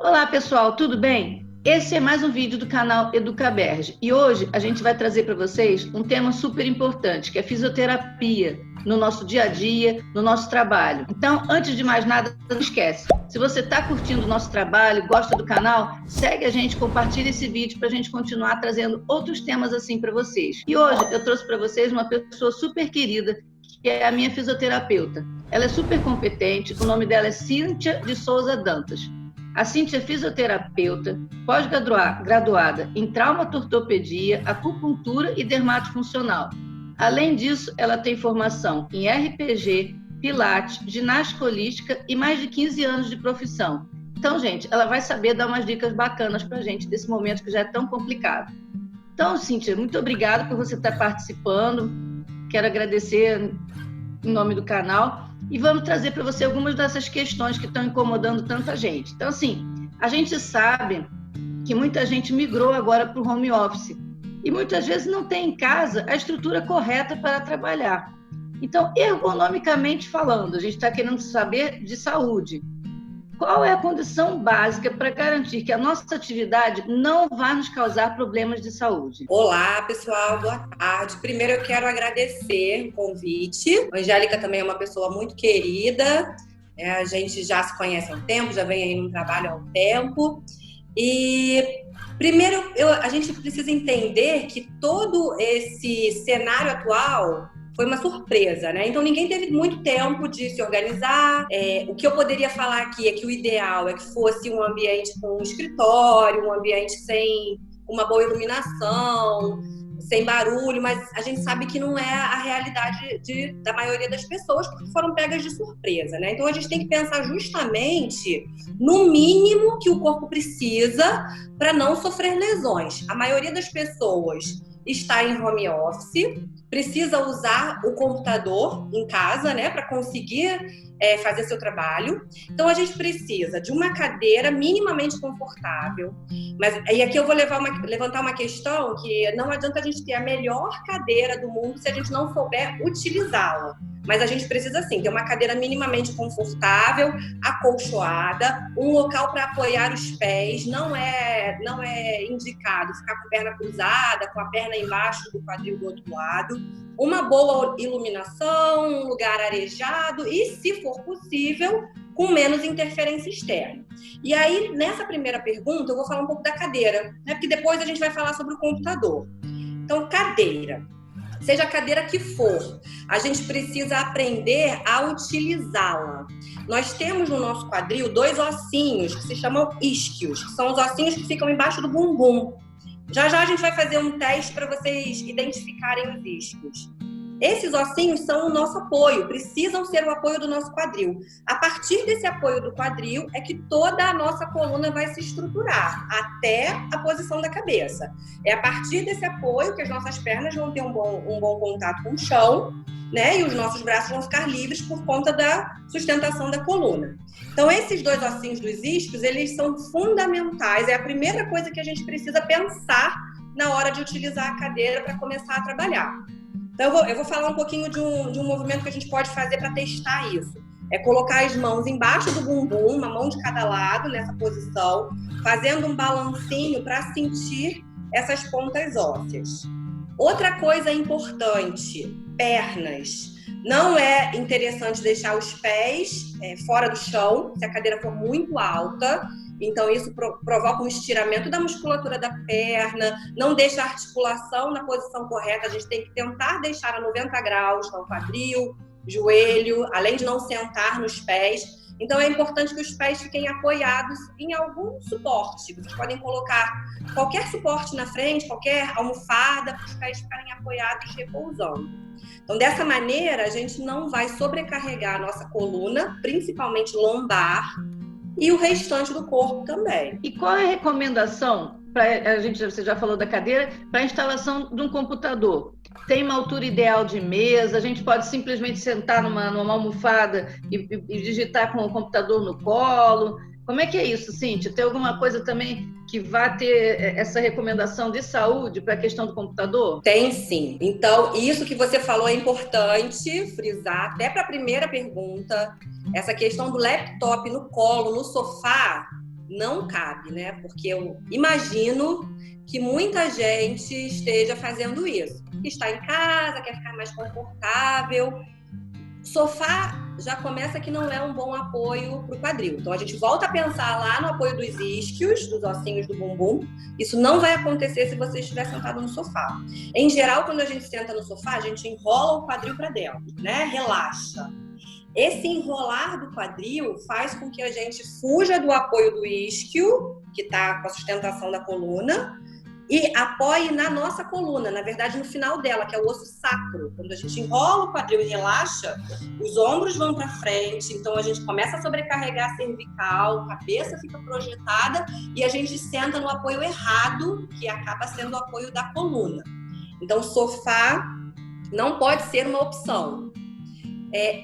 Olá pessoal, tudo bem? Esse é mais um vídeo do canal Educaberge e hoje a gente vai trazer para vocês um tema super importante, que é fisioterapia no nosso dia a dia, no nosso trabalho. Então, antes de mais nada, não esquece, se você está curtindo o nosso trabalho, gosta do canal, segue a gente, compartilha esse vídeo para a gente continuar trazendo outros temas assim para vocês. E hoje eu trouxe para vocês uma pessoa super querida, que é a minha fisioterapeuta. Ela é super competente, o nome dela é Cíntia de Souza Dantas. A Cíntia é fisioterapeuta, pós-graduada em traumatortopedia, acupuntura e dermatofuncional. Além disso, ela tem formação em RPG, pilates, ginástica holística e mais de 15 anos de profissão. Então, gente, ela vai saber dar umas dicas bacanas para a gente desse momento que já é tão complicado. Então, Cíntia, muito obrigada por você estar participando. Quero agradecer em nome do canal. E vamos trazer para você algumas dessas questões que estão incomodando tanta gente. Então, assim, a gente sabe que muita gente migrou agora para o home office e muitas vezes não tem em casa a estrutura correta para trabalhar. Então, ergonomicamente falando, a gente está querendo saber de saúde. Qual é a condição básica para garantir que a nossa atividade não vai nos causar problemas de saúde? Olá, pessoal, boa tarde. Primeiro eu quero agradecer o convite. A Angélica também é uma pessoa muito querida. A gente já se conhece há um tempo, já vem aí no trabalho há um tempo. E primeiro a gente precisa entender que todo esse cenário atual foi uma surpresa, né? Então ninguém teve muito tempo de se organizar. O que eu poderia falar aqui é que o ideal é que fosse um ambiente com um escritório, um ambiente sem uma boa iluminação, sem barulho, mas a gente sabe que não é a realidade da maioria das pessoas, porque foram pegas de surpresa, né? Então a gente tem que pensar justamente no mínimo que o corpo precisa para não sofrer lesões. A maioria das pessoas está em home office, precisa usar o computador em casa, né, para conseguir fazer seu trabalho. Então a gente precisa de uma cadeira minimamente confortável. E aqui eu vou levantar uma questão que não adianta a gente ter a melhor cadeira do mundo se a gente não souber utilizá-la. Mas a gente precisa, sim, ter uma cadeira minimamente confortável, acolchoada, um local para apoiar os pés. Não é indicado ficar com a perna cruzada, com a perna embaixo do quadril do outro lado. Uma boa iluminação, um lugar arejado e, se for possível, com menos interferência externa. E aí, nessa primeira pergunta, eu vou falar um pouco da cadeira, né? Porque depois a gente vai falar sobre o computador. Então, cadeira. Seja a cadeira que for, a gente precisa aprender a utilizá-la. Nós temos no nosso quadril 2 ossinhos que se chamam isquios, que são os ossinhos que ficam embaixo do bumbum. Já a gente vai fazer um teste para vocês identificarem os isquios. Esses ossinhos são o nosso apoio, precisam ser o apoio do nosso quadril. A partir desse apoio do quadril é que toda a nossa coluna vai se estruturar, até a posição da cabeça. É a partir desse apoio que as nossas pernas vão ter um bom contato com o chão, né? E os nossos braços vão ficar livres por conta da sustentação da coluna. Então, esses 2 ossinhos dos isquios, eles são fundamentais. É a primeira coisa que a gente precisa pensar na hora de utilizar a cadeira para começar a trabalhar. Então, eu vou falar um pouquinho de um movimento que a gente pode fazer para testar isso. É colocar as mãos embaixo do bumbum, uma mão de cada lado nessa posição, fazendo um balancinho para sentir essas pontas ósseas. Outra coisa importante, pernas. Não é interessante deixar os pés fora do chão, se a cadeira for muito alta. Então, isso provoca um estiramento da musculatura da perna, não deixa a articulação na posição correta. A gente tem que tentar deixar a 90 graus no quadril, joelho, além de não sentar nos pés. Então, é importante que os pés fiquem apoiados em algum suporte. Vocês podem colocar qualquer suporte na frente, qualquer almofada, para os pés ficarem apoiados, repousando. Então, dessa maneira, a gente não vai sobrecarregar a nossa coluna, principalmente lombar, e o restante do corpo também. E qual é a recomendação, você já falou da cadeira, para a instalação de um computador? Tem uma altura ideal de mesa? A gente pode simplesmente sentar numa almofada e digitar com o computador no colo? Como é que é isso, Cíntia? Tem alguma coisa também que vai ter essa recomendação de saúde para a questão do computador? Tem sim. Então, isso que você falou é importante frisar, até para a primeira pergunta. Essa questão do laptop no colo, no sofá, não cabe, né? Porque eu imagino que muita gente esteja fazendo isso. Está em casa, quer ficar mais confortável. Sofá já começa que não é um bom apoio para o quadril. Então a gente volta a pensar lá no apoio dos isquios, dos ossinhos do bumbum. Isso não vai acontecer se você estiver sentado no sofá. Em geral, quando a gente senta no sofá, a gente enrola o quadril para dentro, né? Relaxa. Esse enrolar do quadril faz com que a gente fuja do apoio do isquio, que está com a sustentação da coluna, e apoie na nossa coluna, na verdade no final dela, que é o osso sacro. Quando a gente enrola o quadril e relaxa, os ombros vão para frente, então a gente começa a sobrecarregar a cervical, a cabeça fica projetada e a gente senta no apoio errado, que acaba sendo o apoio da coluna. Então, sofá não pode ser uma opção.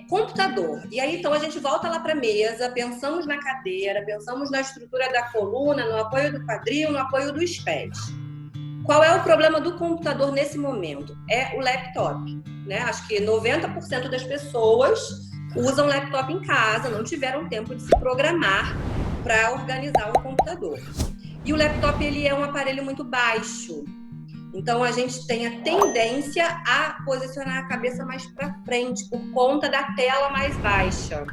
Computador. E aí, então, a gente volta lá para a mesa, pensamos na cadeira, pensamos na estrutura da coluna, no apoio do quadril, no apoio dos pés. Qual é o problema do computador nesse momento? É o laptop, né? Acho que 90% das pessoas usam laptop em casa, não tiveram tempo de se programar para organizar um computador. E o laptop, ele é um aparelho muito baixo. Então, a gente tem a tendência a posicionar a cabeça mais para frente, por conta da tela mais baixa.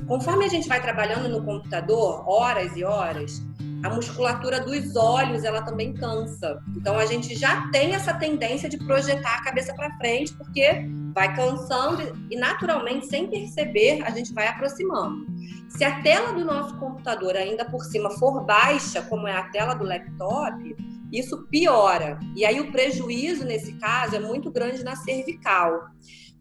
Conforme a gente vai trabalhando no computador, horas e horas, a musculatura dos olhos, ela também cansa. Então, a gente já tem essa tendência de projetar a cabeça para frente, porque vai cansando e, naturalmente, sem perceber, a gente vai aproximando. Se a tela do nosso computador, ainda por cima, for baixa, como é a tela do laptop, isso piora. E aí o prejuízo, nesse caso, é muito grande na cervical.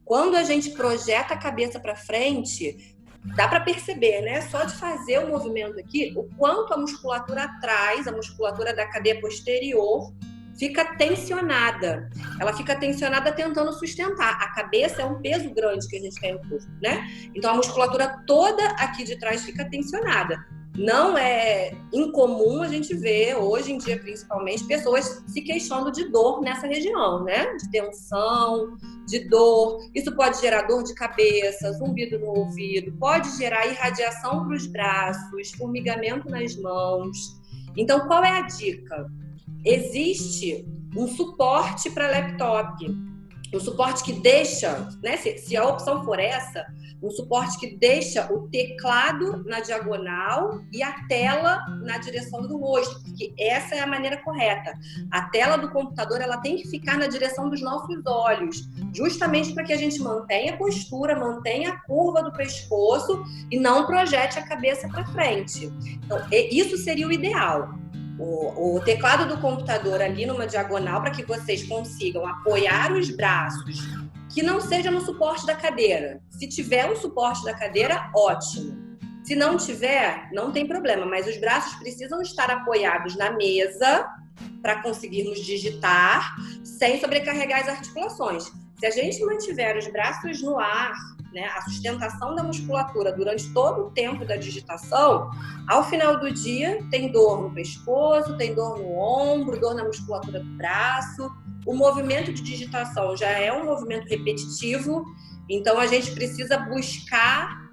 Quando a gente projeta a cabeça para frente, dá para perceber, né? Só de fazer o movimento aqui, o quanto a musculatura atrás, a musculatura da cadeia posterior, fica tensionada. Ela fica tensionada tentando sustentar. A cabeça é um peso grande que a gente tem no corpo, né? Então a musculatura toda aqui de trás fica tensionada. Não é incomum a gente ver, hoje em dia principalmente, pessoas se queixando de dor nessa região, né? De tensão, de dor. Isso pode gerar dor de cabeça, zumbido no ouvido, pode gerar irradiação para os braços, formigamento nas mãos. Então, qual é a dica? Existe um suporte para laptop, um suporte que deixa, né, se a opção for essa, um suporte que deixa o teclado na diagonal e a tela na direção do rosto, porque essa é a maneira correta. A tela do computador, ela tem que ficar na direção dos nossos olhos, justamente para que a gente mantenha a postura, mantenha a curva do pescoço e não projete a cabeça para frente. Então, isso seria o ideal. O teclado do computador ali numa diagonal, para que vocês consigam apoiar os braços, que não seja no suporte da cadeira. Se tiver um suporte da cadeira, ótimo. Se não tiver, não tem problema, mas os braços precisam estar apoiados na mesa para conseguirmos digitar sem sobrecarregar as articulações. Se a gente mantiver os braços no ar, né, a sustentação da musculatura durante todo o tempo da digitação, ao final do dia tem dor no pescoço, tem dor no ombro, dor na musculatura do braço. O movimento de digitação já é um movimento repetitivo, então a gente precisa buscar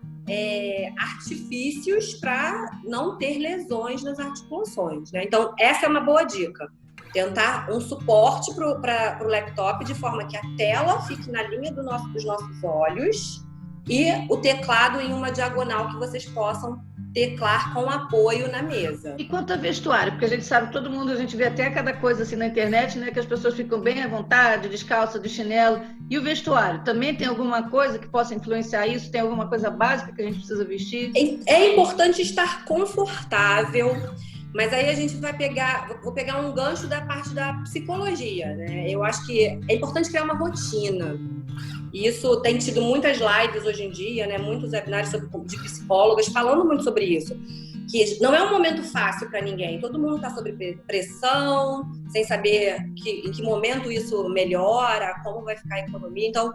artifícios para não ter lesões nas articulações, né? Então, essa é uma boa dica. Tentar um suporte para o laptop de forma que a tela fique na linha dos nossos olhos e o teclado em uma diagonal que vocês possam teclar com apoio na mesa. E quanto a vestuário? Porque a gente sabe, todo mundo, a gente vê até cada coisa assim na internet, né? Que as pessoas ficam bem à vontade, descalça, de chinelo. E o vestuário? Também tem alguma coisa que possa influenciar isso? Tem alguma coisa básica que a gente precisa vestir? É importante estar confortável, mas aí a gente vou pegar um gancho da parte da psicologia, né? Eu acho que é importante criar uma rotina. E isso tem tido muitas lives hoje em dia, né? Muitos webinários de psicólogas falando muito sobre isso. Que não é um momento fácil para ninguém. Todo mundo está sob pressão, sem saber em que momento isso melhora, como vai ficar a economia. Então,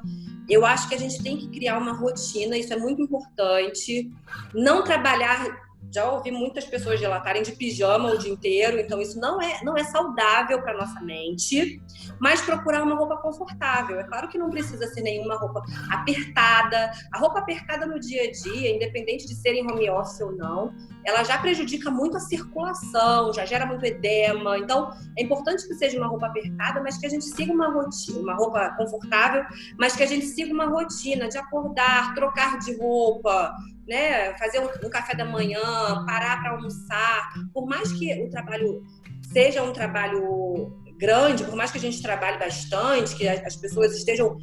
eu acho que a gente tem que criar uma rotina, isso é muito importante. Não trabalhar Já ouvi muitas pessoas relatarem de pijama o dia inteiro, então isso não é saudável para nossa mente, mas procurar uma roupa confortável. É claro que não precisa ser nenhuma roupa apertada. A roupa apertada no dia a dia, independente de ser em home office ou não, ela já prejudica muito a circulação, já gera muito edema. Então, é importante que seja uma roupa apertada, mas que a gente siga uma rotina, uma roupa confortável, mas que a gente siga uma rotina de acordar, trocar de roupa, né? Fazer um café da manhã, parar para almoçar. Por mais que o trabalho seja um trabalho grande, por mais que a gente trabalhe bastante, que as pessoas estejam,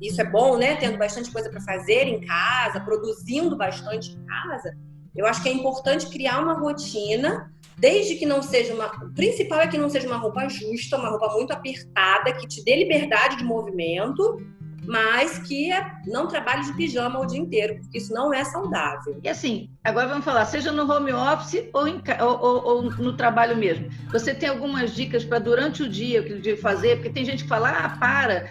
isso é bom, né? Tendo bastante coisa para fazer em casa, produzindo bastante em casa, eu acho que é importante criar uma rotina, desde que não seja o principal é que não seja uma roupa justa, uma roupa muito apertada, que te dê liberdade de movimento, mas que não trabalhe de pijama o dia inteiro, porque isso não é saudável. E assim, agora vamos falar, seja no home office ou no trabalho mesmo. Você tem algumas dicas para durante o dia, o que ele deve fazer? Porque tem gente que fala,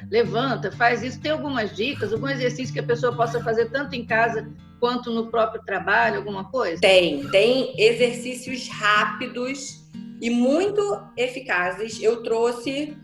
levanta, faz isso. Tem algumas dicas, algum exercício que a pessoa possa fazer tanto em casa quanto no próprio trabalho, alguma coisa? Tem exercícios rápidos e muito eficazes. Eu trouxe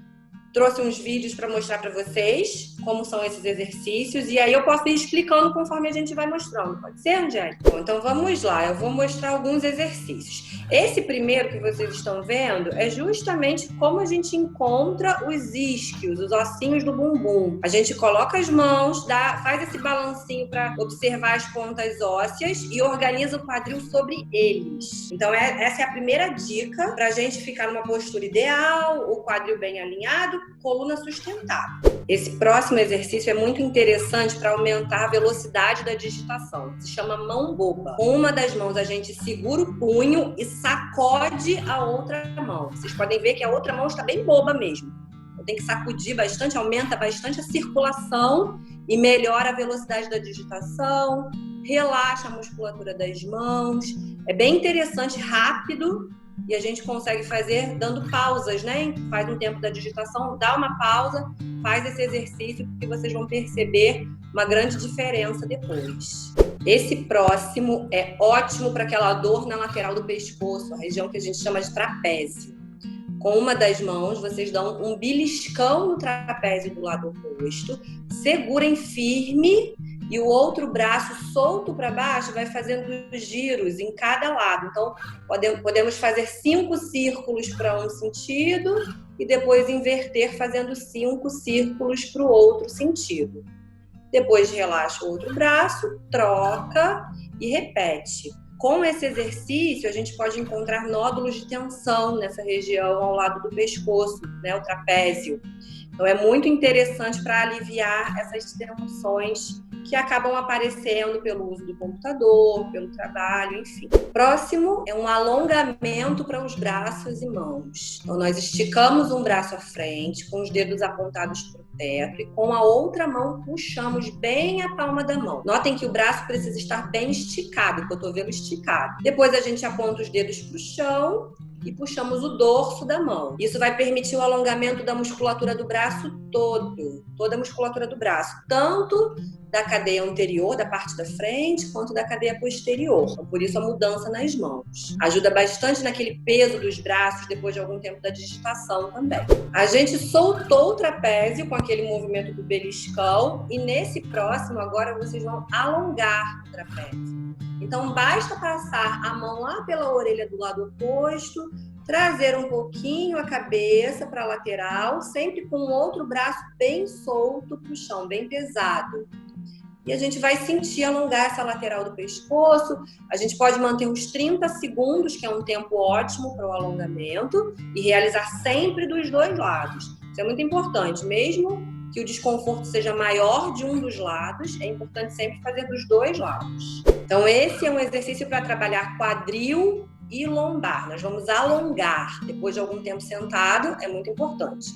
uns vídeos para mostrar para vocês como são esses exercícios e aí eu posso ir explicando conforme a gente vai mostrando. Pode ser, Angélica? Bom, então vamos lá, eu vou mostrar alguns exercícios. Esse primeiro que vocês estão vendo é justamente como a gente encontra os isquios, os ossinhos do bumbum. A gente coloca as mãos, faz esse balancinho para observar as pontas ósseas e organiza o quadril sobre eles. Então essa é a primeira dica para a gente ficar numa postura ideal, o quadril bem alinhado, coluna sustentável. Esse próximo exercício é muito interessante para aumentar a velocidade da digitação. Se chama mão boba. Com uma das mãos a gente segura o punho e sacode a outra mão. Vocês podem ver que a outra mão está bem boba mesmo. Então tem que sacudir bastante, aumenta bastante a circulação e melhora a velocidade da digitação, relaxa a musculatura das mãos. É bem interessante, rápido. E a gente consegue fazer dando pausas, né? Faz um tempo da digitação, dá uma pausa, faz esse exercício, porque vocês vão perceber uma grande diferença depois. Esse próximo é ótimo para aquela dor na lateral do pescoço, a região que a gente chama de trapézio. Com uma das mãos, vocês dão um beliscão no trapézio do lado oposto, segurem firme e o outro braço solto para baixo vai fazendo os giros em cada lado. Então, podemos fazer 5 círculos para um sentido e depois inverter fazendo 5 círculos para o outro sentido. Depois relaxa o outro braço, troca e repete. Com esse exercício, a gente pode encontrar nódulos de tensão nessa região ao lado do pescoço, né, o trapézio. Então, é muito interessante para aliviar essas tensões que acabam aparecendo pelo uso do computador, pelo trabalho, enfim. Próximo é um alongamento para os braços e mãos. Então, nós esticamos um braço à frente, com os dedos apontados para o teto, e com a outra mão puxamos bem a palma da mão. Notem que o braço precisa estar bem esticado, o cotovelo esticado. Depois a gente aponta os dedos para o chão e puxamos o dorso da mão. Isso vai permitir o alongamento da musculatura do braço todo, toda a musculatura do braço, tanto da cadeia anterior, da parte da frente, quanto da cadeia posterior. Então, por isso a mudança nas mãos. Ajuda bastante naquele peso dos braços depois de algum tempo da digitação também. A gente soltou o trapézio com aquele movimento do beliscão e nesse próximo agora vocês vão alongar o trapézio. Então, basta passar a mão lá pela orelha do lado oposto, trazer um pouquinho a cabeça para a lateral, sempre com o outro braço bem solto para o chão, bem pesado. E a gente vai sentir alongar essa lateral do pescoço. A gente pode manter uns 30 segundos, que é um tempo ótimo para o alongamento, e realizar sempre dos dois lados. Isso é muito importante, mesmo que o desconforto seja maior de um dos lados, é importante sempre fazer dos dois lados. Então, esse é um exercício para trabalhar quadril e lombar. Nós vamos alongar depois de algum tempo sentado, é muito importante.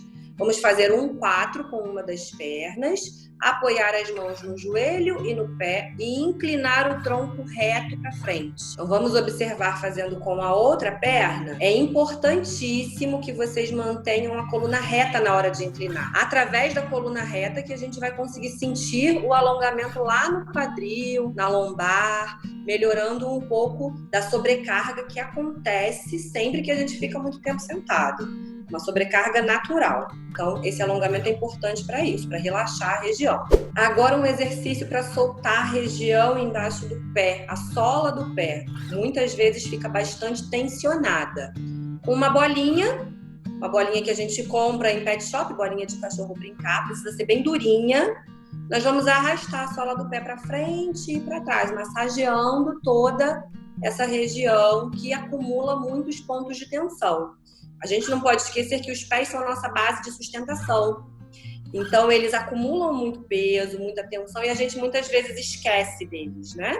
Vamos fazer um 4 com uma das pernas, apoiar as mãos no joelho e no pé e inclinar o tronco reto para frente. Então vamos observar fazendo com a outra perna. É importantíssimo que vocês mantenham a coluna reta na hora de inclinar. Através da coluna reta que a gente vai conseguir sentir o alongamento lá no quadril, na lombar, melhorando um pouco da sobrecarga que acontece sempre que a gente fica muito tempo sentado. Uma sobrecarga natural. Então, esse alongamento é importante para isso, para relaxar a região. Agora, um exercício para soltar a região embaixo do pé, a sola do pé. Muitas vezes fica bastante tensionada. Com uma bolinha que a gente compra em pet shop, bolinha de cachorro brincar, precisa ser bem durinha. Nós vamos arrastar a sola do pé para frente e para trás, massageando toda essa região que acumula muitos pontos de tensão. A gente não pode esquecer que os pés são a nossa base de sustentação. Então, eles acumulam muito peso, muita tensão, e a gente muitas vezes esquece deles, né?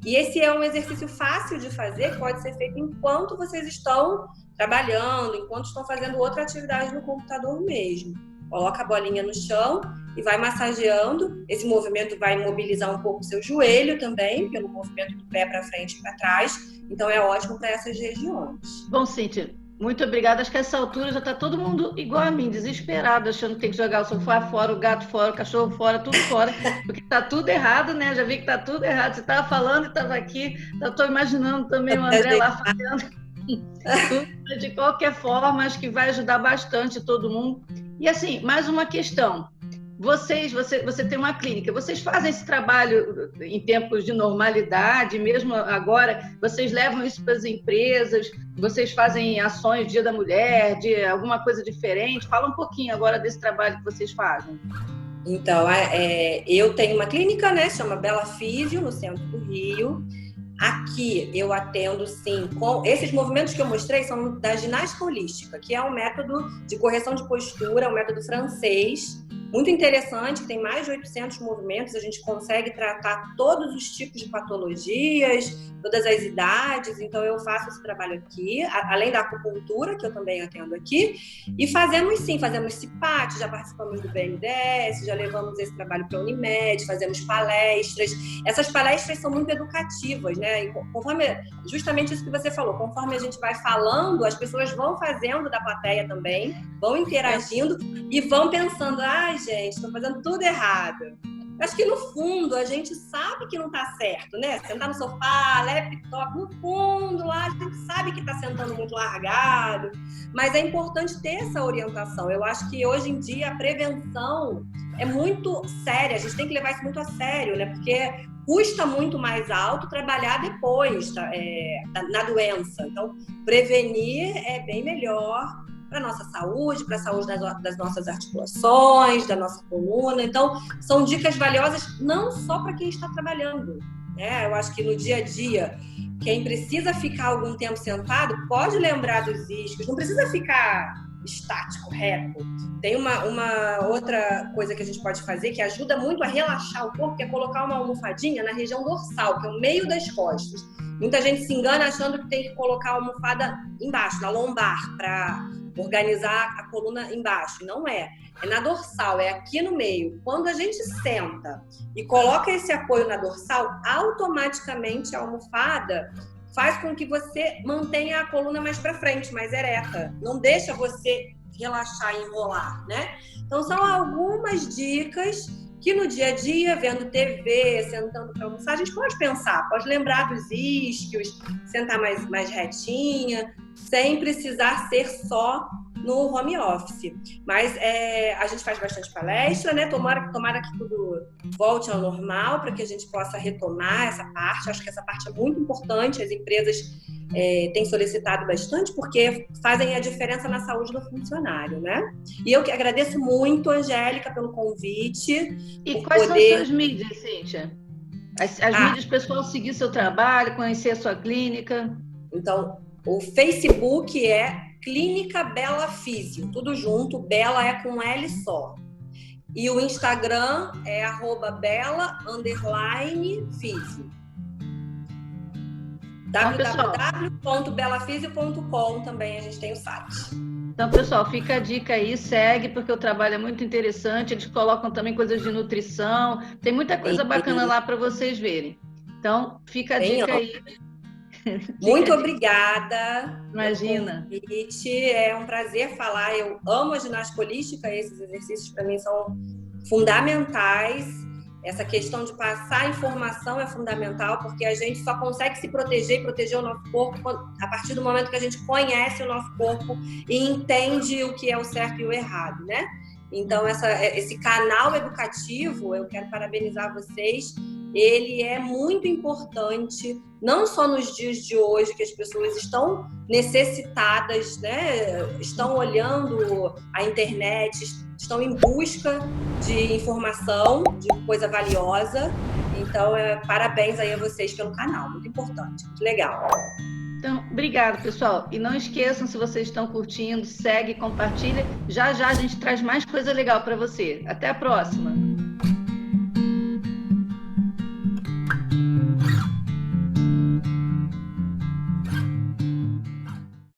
E esse é um exercício fácil de fazer, pode ser feito enquanto vocês estão trabalhando, enquanto estão fazendo outra atividade no computador mesmo. Coloca a bolinha no chão e vai massageando. Esse movimento vai mobilizar um pouco o seu joelho também, pelo movimento do pé para frente e para trás. Então, é ótimo para essas regiões. Bom, Cíntia, muito obrigada. Acho que a essa altura já está todo mundo igual a mim, desesperado, achando que tem que jogar o sofá fora, o gato fora, o cachorro fora, tudo fora, porque está tudo errado, né? Já vi que está tudo errado. Você estava falando e estava aqui, eu estou imaginando também o André lá fazendo tudo. De qualquer forma, acho que vai ajudar bastante todo mundo. E assim, mais uma questão. Você tem uma clínica, vocês fazem esse trabalho em tempos de normalidade, mesmo agora, vocês levam isso para as empresas, vocês fazem ações Dia da Mulher, de alguma coisa diferente? Fala um pouquinho agora desse trabalho que vocês fazem. Então, eu tenho uma clínica, né, chama Bela Físio, no centro do Rio. Aqui eu atendo, sim, com esses movimentos que eu mostrei são da ginástica holística, que é um método de correção de postura, um método francês, muito interessante, que tem mais de 800 movimentos, a gente consegue tratar todos os tipos de patologias, todas as idades, então eu faço esse trabalho aqui, além da acupuntura, que eu também atendo aqui, e fazemos CIPAT, já participamos do BNDES, já levamos esse trabalho para a Unimed, fazemos palestras. Essas palestras são muito educativas, né? E conforme, justamente isso que você falou, conforme a gente vai falando, as pessoas vão fazendo da plateia também, vão interagindo e vão pensando, gente, estou fazendo tudo errado. Acho que no fundo a gente sabe que não está certo, né? Sentar no sofá, laptop, no fundo lá a gente sabe que está sentando muito largado, mas é importante ter essa orientação. Eu acho que hoje em dia a prevenção é muito séria, a gente tem que levar isso muito a sério, né? Porque custa muito mais alto trabalhar depois na doença. Então, prevenir é bem melhor para a nossa saúde, para a saúde das nossas articulações, da nossa coluna. Então, são dicas valiosas não só para quem está trabalhando, né? Eu acho que no dia a dia, quem precisa ficar algum tempo sentado pode lembrar dos isquios, não precisa ficar estático, reto. Tem uma outra coisa que a gente pode fazer que ajuda muito a relaxar o corpo, que é colocar uma almofadinha na região dorsal, que é o meio das costas. Muita gente se engana achando que tem que colocar a almofada embaixo, na lombar, para organizar a coluna embaixo. Não é. É na dorsal, é aqui no meio. Quando a gente senta e coloca esse apoio na dorsal, automaticamente a almofada faz com que você mantenha a coluna mais para frente, mais ereta. Não deixa você relaxar e enrolar, né? Então, são algumas dicas que no dia a dia, vendo TV, sentando para almoçar, a gente pode pensar, pode lembrar dos isquios, sentar mais retinha, sem precisar ser só no home office. Mas a gente faz bastante palestra, né? Tomara que tudo volte ao normal, para que a gente possa retomar essa parte. Acho que essa parte é muito importante. As empresas têm solicitado bastante, porque fazem a diferença na saúde do funcionário, né? E eu que agradeço muito, Angélica, pelo convite. E quais são as suas mídias, Cíntia? As mídias para o pessoal seguir seu trabalho, conhecer a sua clínica? Então, o Facebook é Clínica Bela Físio, tudo junto, Bela é com L só. E o Instagram é @bela_físio. www.belafisio.com também a gente tem o site. Então, pessoal, fica a dica aí, segue, porque o trabalho é muito interessante. Eles colocam também coisas de nutrição, tem muita coisa bacana lá para vocês verem. Então, fica a dica aí. Muito obrigada. Imagina. Pelo convite. É um prazer falar. Eu amo a ginástica holística, esses exercícios para mim são fundamentais. Essa questão de passar informação é fundamental, porque a gente só consegue se proteger e proteger o nosso corpo a partir do momento que a gente conhece o nosso corpo e entende o que é o certo e o errado, né? Então, esse canal educativo, eu quero parabenizar vocês. Ele é muito importante, não só nos dias de hoje, que as pessoas estão necessitadas, né? Estão olhando a internet, estão em busca de informação, de coisa valiosa. Então, parabéns aí a vocês pelo canal, muito importante, muito legal. Então, obrigado, pessoal. E não esqueçam, se vocês estão curtindo, segue, compartilha. Já já a gente traz mais coisa legal para você. Até a próxima!